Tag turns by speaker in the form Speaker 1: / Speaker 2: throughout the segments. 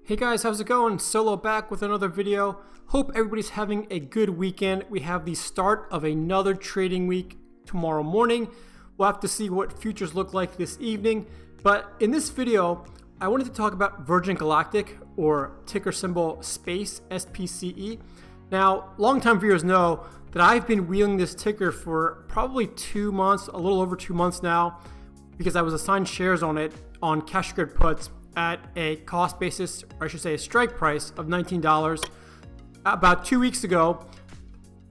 Speaker 1: Hey guys, how's it going? Solo back with another video. Hope everybody's having a good weekend. We have the start of another trading week tomorrow morning. We'll have to see what futures look like this evening. But in this video, I wanted to talk about Virgin Galactic, or ticker symbol SPACE, SPCE. Now, longtime viewers know that I've been wheeling this ticker for probably 2 months, a little over 2 months now, because I was assigned shares on it on cash grid puts at a cost basis, or I should say a strike price of $19. About 2 weeks ago,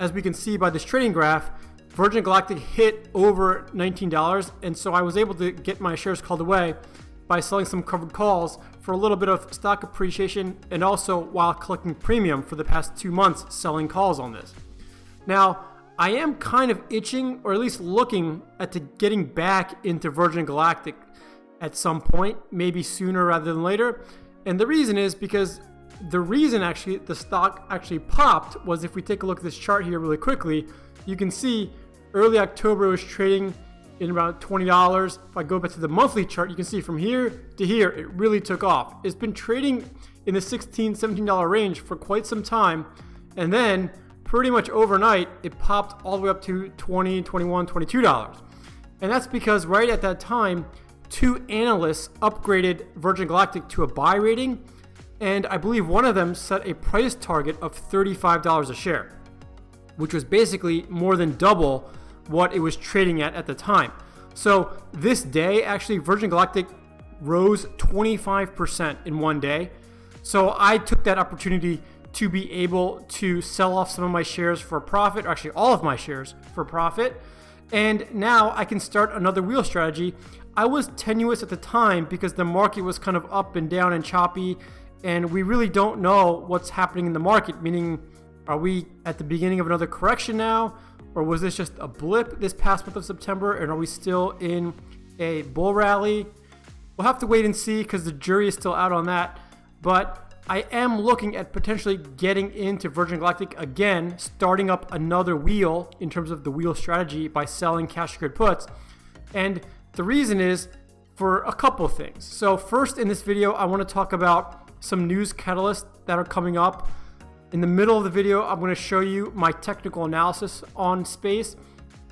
Speaker 1: as we can see by this trading graph, Virgin Galactic hit over $19, and so I was able to get my shares called away by selling some covered calls for a little bit of stock appreciation, and also while collecting premium for the past 2 months selling calls on this. Now, I am kind of itching, or at least looking at getting back into Virgin Galactic at some point, maybe sooner rather than later. And the reason is because the reason actually the stock actually popped was, if we take a look at this chart here really quickly, you can see early October it was trading in around $20. If I go back to the monthly chart, you can see from here to here it really took off. It's been trading in the $16, $17 range for quite some time, and then pretty much overnight it popped all the way up to $20, $21, $22. And that's because right at that time, 2 analysts upgraded Virgin Galactic to a buy rating, and I believe one of them set a price target of $35 a share, which was basically more than double what it was trading at the time. So this day, actually, Virgin Galactic rose 25% in one day. So I took that opportunity to be able to sell off some of my shares for a profit, or actually all of my shares for profit. And now I can start another wheel strategy. I was tenuous at the time because the market was kind of up and down and choppy, and we really don't know what's happening in the market, meaning, are we at the beginning of another correction now? Or was this just a blip this past month of September, and are we still in a bull rally? We'll have to wait and see, because the jury is still out on that. But I am looking at potentially getting into Virgin Galactic again, starting up another wheel in terms of the wheel strategy by selling cash grid puts. And the reason is for a couple things. So first, in this video, I want to talk about some news catalysts that are coming up. In the middle of the video, I'm going to show you my technical analysis on SPACE.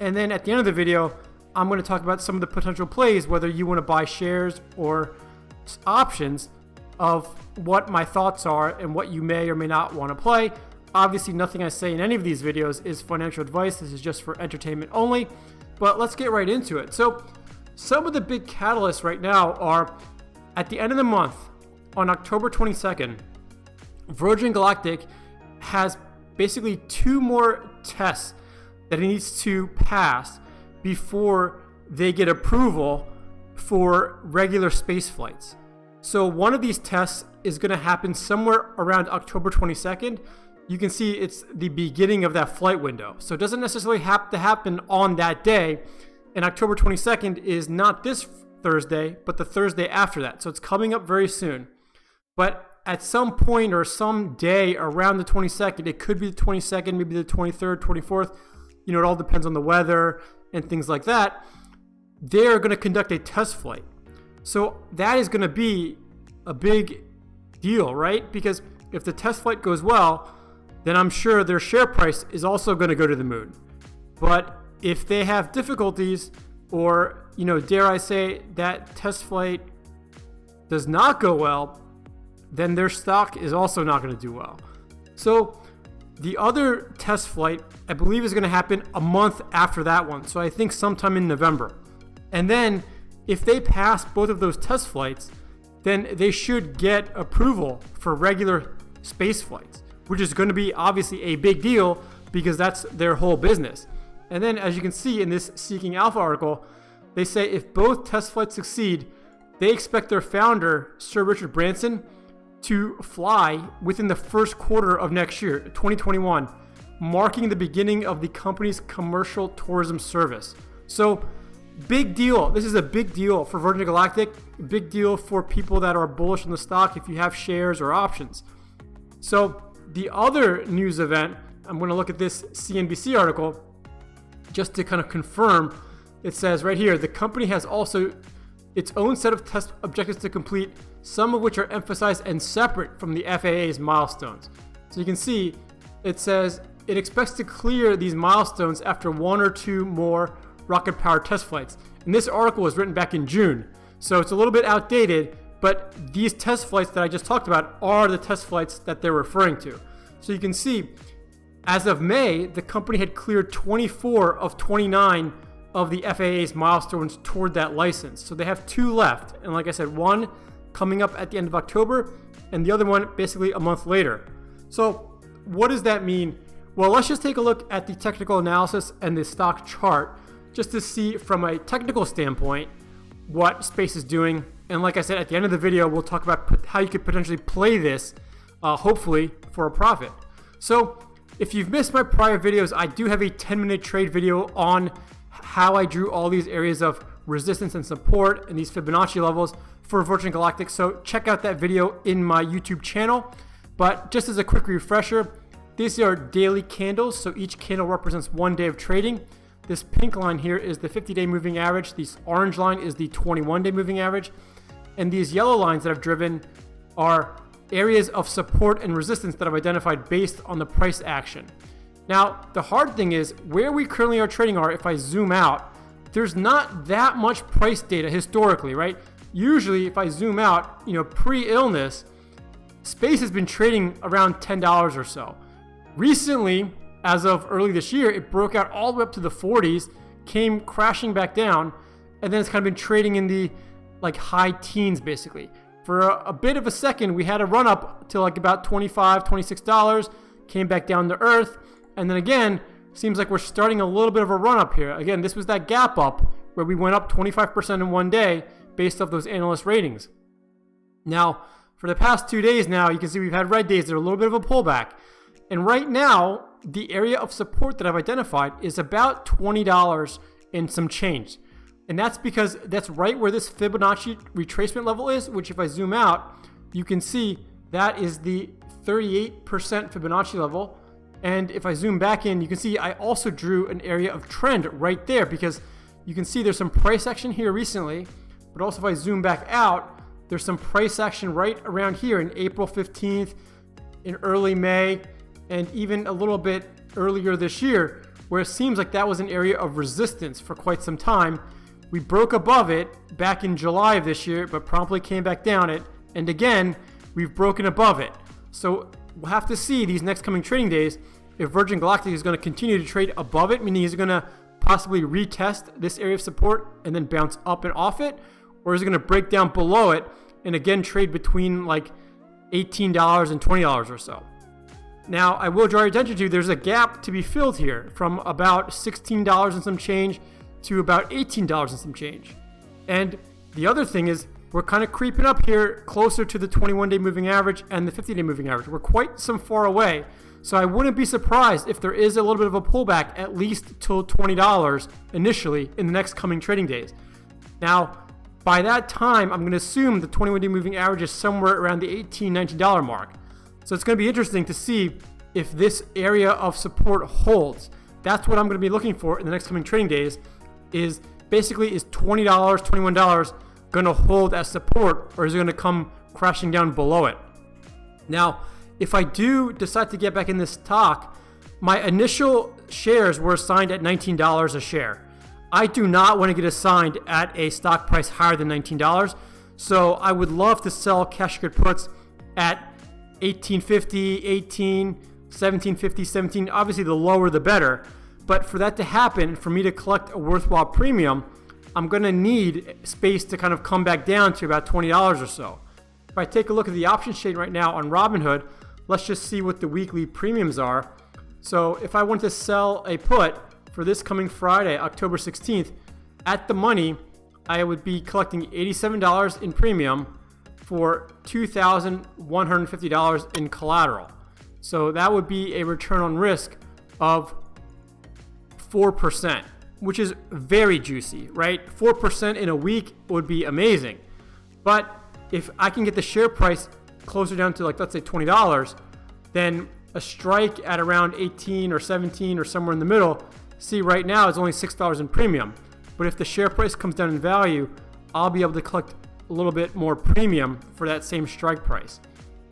Speaker 1: And then at the end of the video, I'm going to talk about some of the potential plays, whether you want to buy shares or options, of what my thoughts are and what you may or may not want to play. Obviously, nothing I say in any of these videos is financial advice. This is just for entertainment only. But let's get right into it. So some of the big catalysts right now are, at the end of the month, on October 22nd, Virgin Galactic has basically 2 more tests that it needs to pass before they get approval for regular space flights. So one of these tests is going to happen somewhere around October 22nd. You can see it's the beginning of that flight window. So it doesn't necessarily have to happen on that day. And October 22nd is not this Thursday, but the Thursday after that. So it's coming up very soon. But at some point or some day around the 22nd, it could be the 22nd, maybe the 23rd, 24th. You know, it all depends on the weather and things like that. They're going to conduct a test flight. So that is going to be a big deal, right? Because if the test flight goes well, then I'm sure their share price is also going to go to the moon. But if they have difficulties, or, you know, dare I say that test flight does not go well, then their stock is also not going to do well. So the other test flight, I believe, is going to happen a month after that one. So I think sometime in November. And then if they pass both of those test flights, then they should get approval for regular space flights, which is going to be obviously a big deal because that's their whole business. And then, as you can see in this Seeking Alpha article, they say if both test flights succeed, they expect their founder, Sir Richard Branson, to fly within the first quarter of next year, 2021, marking the beginning of the company's commercial tourism service. So, big deal. This is a big deal for Virgin Galactic, big deal for people that are bullish on the stock if you have shares or options. So the other news event, I'm going to look at this CNBC article just to kind of confirm. It says right here, the company has also its own set of test objectives to complete, some of which are emphasized and separate from the FAA's milestones. So you can see it says it expects to clear these milestones after 1 or 2 more rocket power test flights. And this article was written back in June, so it's a little bit outdated, but these test flights that I just talked about are the test flights that they're referring to. So you can see, as of May, the company had cleared 24 of 29 of the FAA's milestones toward that license. So they have 2 left. And like I said, one coming up at the end of October and the other one basically a month later. So what does that mean? Well, let's just take a look at the technical analysis and the stock chart just to see from a technical standpoint what space is doing. And like I said, at the end of the video, we'll talk about how you could potentially play this, hopefully for a profit. So if you've missed my prior videos, I do have a 10-minute trade video on how I drew all these areas of resistance and support and these Fibonacci levels for Virgin Galactic. So check out that video in my YouTube channel. But just as a quick refresher, these are daily candles. So each candle represents 1 day of trading. This pink line here is the 50-day moving average. This orange line is the 21-day moving average. And these yellow lines that I've driven are areas of support and resistance that I've identified based on the price action. Now, the hard thing is where we currently are trading if I zoom out, there's not that much price data historically, right? Usually if I zoom out, pre-illness, space has been trading around $10 or so. Recently, as of early this year, it broke out all the way up to the 40s, came crashing back down, and then it's kind of been trading in the high teens basically. For a bit of a second, we had a run up to about $25, $26, came back down to earth, and then again, seems like we're starting a little bit of a run up here. Again, this was that gap up where we went up 25% in 1 day based off those analyst ratings. Now, for the past 2 days now, you can see we've had red days that are a little bit of a pullback. And right now, the area of support that I've identified is about $20 and some change. And that's because that's right where this Fibonacci retracement level is, which if I zoom out, you can see that is the 38% Fibonacci level. And if I zoom back in, you can see I also drew an area of trend right there because you can see there's some price action here recently, but also if I zoom back out, there's some price action right around here in April 15th, in early May, and even a little bit earlier this year, where it seems like that was an area of resistance for quite some time. We broke above it back in July of this year, but promptly came back down it. And again, we've broken above it. So we'll have to see these next coming trading days if Virgin Galactic is going to continue to trade above it, meaning he's going to possibly retest this area of support and then bounce up and off it, or is it going to break down below it and again trade between $18 and $20 or so. Now, I will draw your attention to there's a gap to be filled here from about $16 and some change to about $18 and some change. And the other thing is we're kind of creeping up here closer to the 21-day moving average and the 50-day moving average. We're quite some far away. So I wouldn't be surprised if there is a little bit of a pullback at least till $20 initially in the next coming trading days. Now, by that time, I'm going to assume the 21-day moving average is somewhere around the $18, $19 mark. So it's going to be interesting to see if this area of support holds. That's what I'm going to be looking for in the next coming trading days is basically is $20, $21 going to hold as support, or is it going to come crashing down below it? Now, if I do decide to get back in this stock, my initial shares were assigned at $19 a share. I do not want to get assigned at a stock price higher than $19. So I would love to sell cash good puts at $18.50, $18, $17.50, $17. Obviously, the lower the better. But for that to happen, for me to collect a worthwhile premium, I'm going to need space to kind of come back down to about $20 or so. If I take a look at the options chain right now on Robinhood, let's just see what the weekly premiums are. So if I want to sell a put for this coming Friday, October 16th, at the money, I would be collecting $87 in premium for $2,150 in collateral. So that would be a return on risk of 4%, which is very juicy, right? 4% in a week would be amazing. But if I can get the share price closer down to let's say $20, then a strike at around 18 or 17 or somewhere in the middle, see right now it's only $6 in premium. But if the share price comes down in value, I'll be able to collect a little bit more premium for that same strike price.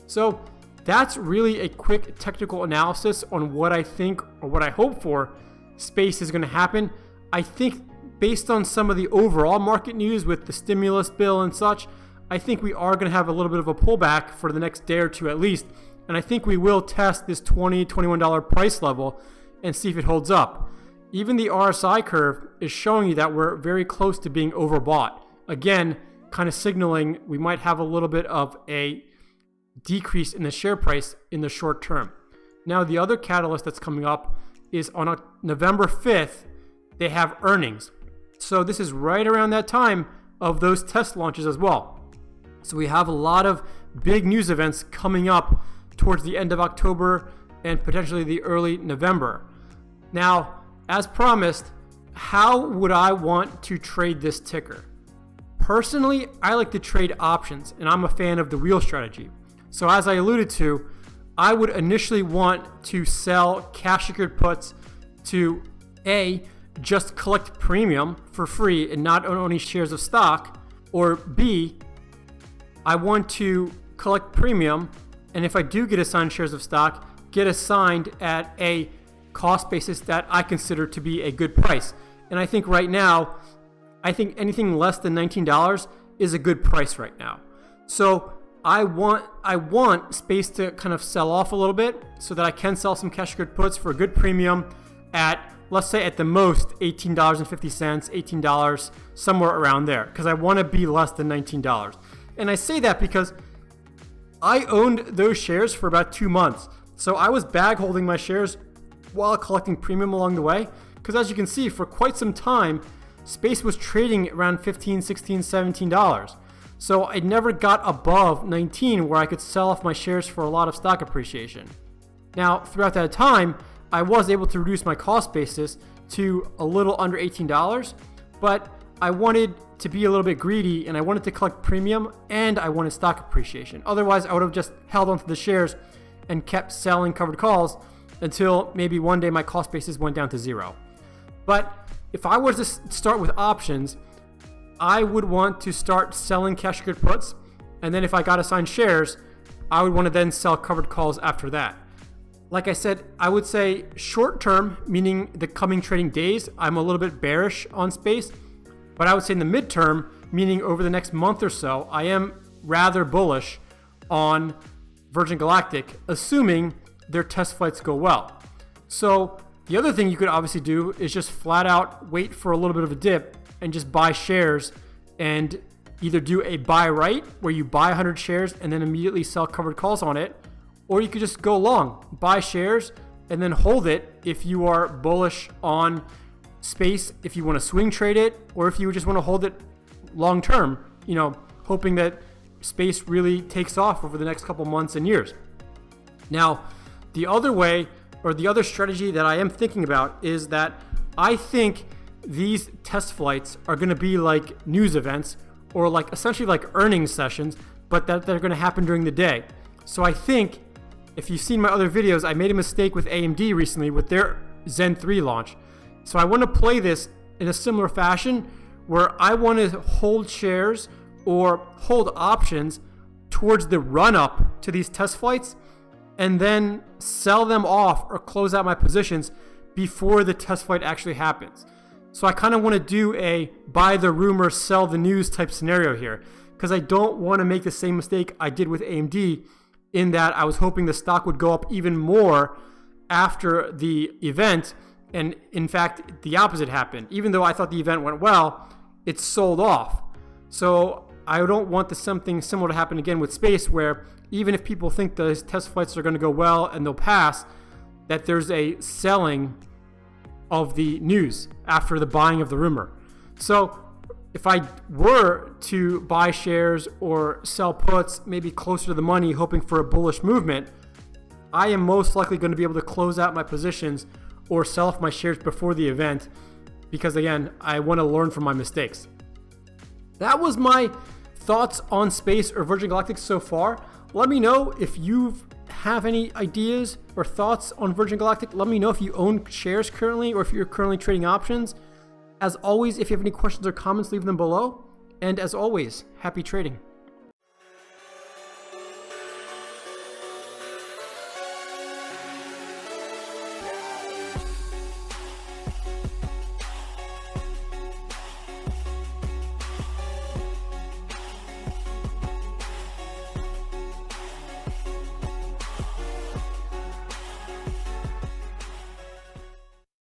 Speaker 1: So that's really a quick technical analysis on what I think, or what I hope for, space is going to happen. I think based on some of the overall market news with the stimulus bill and such, I think we are going to have a little bit of a pullback for the next day or two at least. And I think we will test this $20, $21 price level and see if it holds up. Even the RSI curve is showing you that we're very close to being overbought. Again, kind of signaling we might have a little bit of a decrease in the share price in the short term. Now, the other catalyst that's coming up is on November 5th, they have earnings. So this is right around that time of those test launches as well. So we have a lot of big news events coming up towards the end of October and potentially the early November. Now, as promised, how would I want to trade this ticker? Personally, I like to trade options, and I'm a fan of the wheel strategy. So as I alluded to, I would initially want to sell cash secured puts to A, just collect premium for free and not own any shares of stock, or B, I want to collect premium, and if I do get assigned shares of stock, get assigned at a cost basis that I consider to be a good price. And I think right now, I think anything less than $19 is a good price right now. So I want space to kind of sell off a little bit so that I can sell some cash secured puts for a good premium at, let's say at the most, $18.50, $18, somewhere around there, because I want to be less than $19. And I say that because I owned those shares for about 2 months. So I was bag holding my shares while collecting premium along the way, because as you can see, for quite some time, space was trading around $15, $16, $17. So I never got above 19 where I could sell off my shares for a lot of stock appreciation. Now, throughout that time, I was able to reduce my cost basis to a little under $18, but I wanted to be a little bit greedy and I wanted to collect premium and I wanted stock appreciation. Otherwise, I would have just held onto the shares and kept selling covered calls until maybe one day my cost basis went down to zero. But if I was to start with options, I would want to start selling cash secured puts, and then if I got assigned shares, I would want to then sell covered calls after that. Like I said, I would say short term, meaning the coming trading days, I'm a little bit bearish on space, but I would say in the midterm, meaning over the next month or so, I am rather bullish on Virgin Galactic, assuming their test flights go well. So the other thing you could obviously do is just flat out wait for a little bit of a dip and just buy shares and either do a buy right where you buy 100 shares and then immediately sell covered calls on it, or you could just go long, buy shares and then hold it if you are bullish on space, if you want to swing trade it, or if you just want to hold it long term, hoping that space really takes off over the next couple months and years. Now, the other way, or the other strategy that I am thinking about, is that I think these test flights are going to be like news events, or like essentially like earnings sessions, but that they're going to happen during the day. So I think, if you've seen my other videos, I made a mistake with AMD recently with their Zen 3 launch. So I want to play this in a similar fashion where I want to hold shares or hold options towards the run up to these test flights and then sell them off or close out my positions before the test flight actually happens. So I kind of want to do a buy the rumor, sell the news type scenario here, because I don't want to make the same mistake I did with AMD, in that I was hoping the stock would go up even more after the event. And in fact, the opposite happened. Even though I thought the event went well, it sold off. So I don't want something similar to happen again with space, where even if people think those test flights are going to go well and they'll pass, that there's a selling of the news after the buying of the rumor. So if I were to buy shares or sell puts maybe closer to the money, hoping for a bullish movement, I am most likely going to be able to close out my positions or sell off my shares before the event, because again, I want to learn from my mistakes. That was my thoughts on space or Virgin Galactic so far. Let me know if you have any ideas or thoughts on Virgin Galactic. Let me know if you own shares currently or if you're currently trading options. As always, if you have any questions or comments, leave them below. And as always, happy trading.